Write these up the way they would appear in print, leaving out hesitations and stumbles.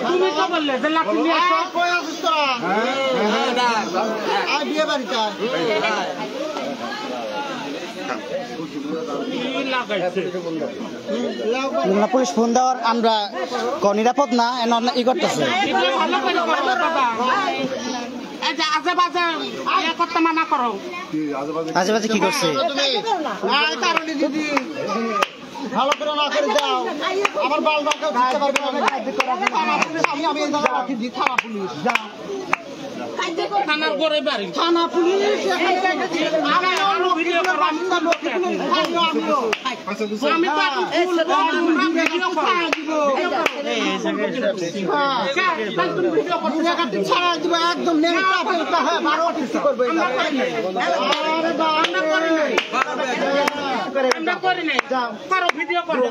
তুমি তো বললে যে লাঠি নিয়ে আসো কই আসছ তোরা আই বিয়ে বাড়িতে পুলিশ ফোন দেওয়ার আমরা নিরাপদ না ই করতেছে আজে বাজে কি করছে ভালো করে না করে দাও আমার বাল বালকে উঠতে পারবে থানা পুলিশ যাও থানার করে বাড়ি থানা পুলিশ আমি ছাড়া দিব একদম ভিডিও করো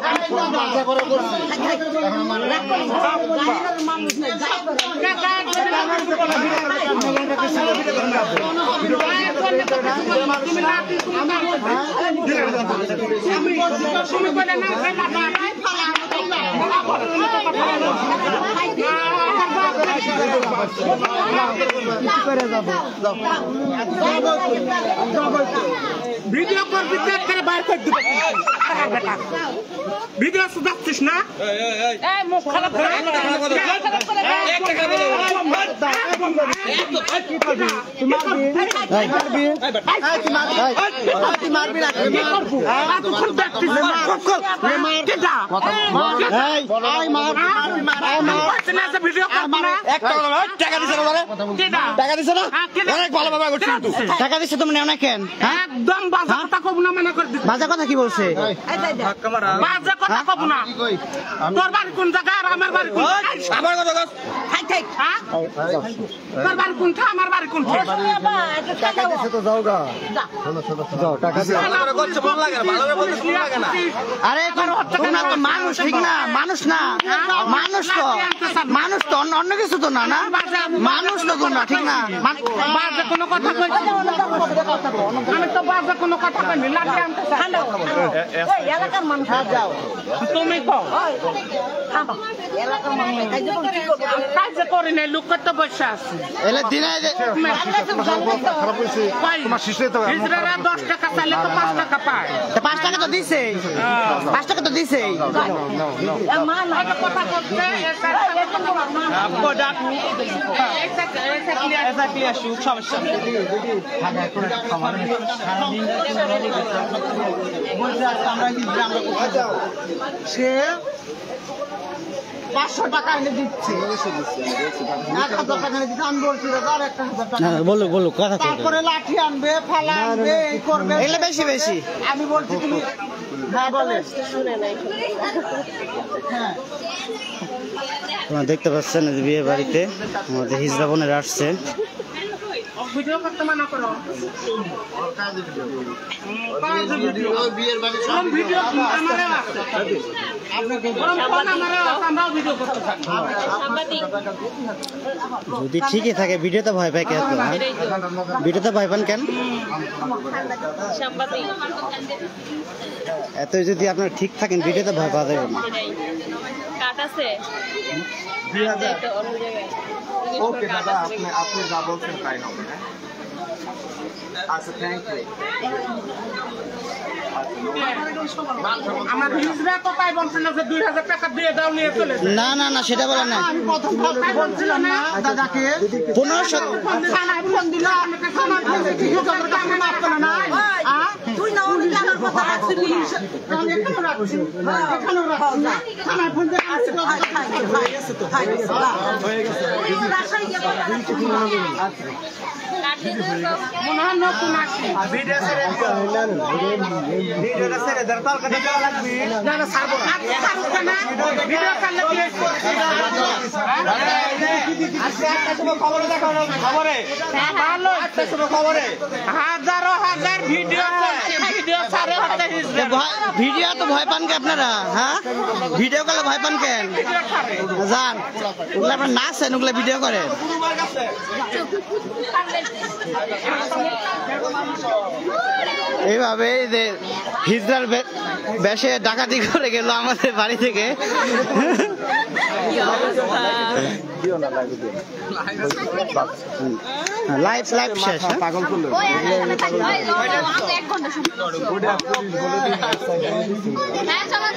ভিডিও করবি করে বাইর করে দিব ভিডিও যাচ্ছিস না মুখ খারাপ টাকা দিছে না টাকা দিচ্ছে তুমি নেও না কেন একদম বাজে কথা কব না মনে করে বাজে কথা কি বলছে বাজে কথা কব না তোর বাড়ি কোন জায়গা আর আমার বাড়ি কোন আমার কথা কস খাই খাই তোর বাড়ি কোনটা আমার বাড়ি কোনটা টাকা দিছে তো যাও গা যাও টাকা দিছে ভালো করছে ভালো লাগে না ভালো বলতে শুন লাগে না আরে তোমরা তো মানুষ ঠিক না মানুষ না মানুষ তো অন্য কিছু তো না না মানুষ তো তোমরা ঠিক না বাজে কোনো কথা কইছি আমি তো বাজে কোনো কথা কইনি লাগে আনতে ঠান্ডা এই এলাকার মানুষ যাও তুমি কও থামো এলাকার মানুষ কাজ করে না লোক কত বসে আছে এলে দিনে খারাপ হইছে তোমার শিশে তো হিজড়ারা 10 টাকা চাইলে তো 5 টাকা পায় তো 5 টাকা তো দিছে 5 টাকা তো দিছে মা না কথা করতে আপকো ডাক ऐसा क्लियर शुभ समस्या ভাগা করে খাবার সারা দিন বলছে আমরা আমরা কোথায় যাও সে 500 টাকা এনে দিচ্ছে 1000 টাকা এনে দিচ্ছে আমি বলছি আর 1000 টাকা বলো বলো কথা তারপরে লাঠি আনবে ফালা আনবে এই করবে এগুলো বেশি বেশি আমি বলছি তুমি হ্যাঁ বলে শুনে নাই হ্যাঁ তোমরা দেখতে পাচ্ছেন যে বিয়ে বাড়িতে আমাদের হিজড়া বোনেরা আসছে ভিডিও করতে মানা করো বিয়ের বাড়ি সব ভিডিও আমারে আপনাকে আমরাও ভিডিও করতে থাকি যদি ঠিকই থাকে ভিডিওতে ভয় পায় কেন ভিডিওতে ভয় পান কেন সাংবাদিক এত যদি আপনারা ঠিক থাকেন ভিডিওতে ভয় পাওয়া যাবে না কাট আছে ওকে দাদা আপনি যা বলছেন তাই হবে আচ্ছা থ্যাংক ইউ আমার হিজড়া তো তাই বলছিল যে 2000 টাকা দিয়ে দাও নিয়ে চলে না না না সেটা বলা না আমি প্রথম বলছিল না দাদাকে 1500 থানায় ফোন দিল আমাকে থানায় ফোন দিয়ে কি খবর টাকা মাফ করে না তুই না ওই জানার কথা আছে পুলিশ আমি এখানে রাখছি এখানে রাখছি না থানায় ফোন দিয়ে আসছে তো হয়ে গেছে তো হয়ে গেছে রাশাই গিয়ে কথা আচ্ছা মনে হয় নতুন আসছে ভিডিও ছেড়ে ভিডিওটা ছেড়ে দাও তার কথা দেওয়া লাগবে না না ছাড়বো না ছাড়বো না ভিডিও করলে কি আজকে একটা সময় খবরে দেখাও না খবরে ভালো একটা সময় খবরে হাজার হাজার ভিডিও আছে ভিডিও ছাড়ে হতে হিজড়া ভিডিও তো ভয় পান কি আপনারা হ্যাঁ ভিডিও করলে ভয় পান কেন জান ওগুলা আপনারা নাচেন ওগুলা ভিডিও করেন এইভাবে যে হিজড়ার বেশে ডাকাতি করে গেল আমাদের বাড়ি থেকে লাইভ শেষ পাগল করলো হ্যাঁ চলো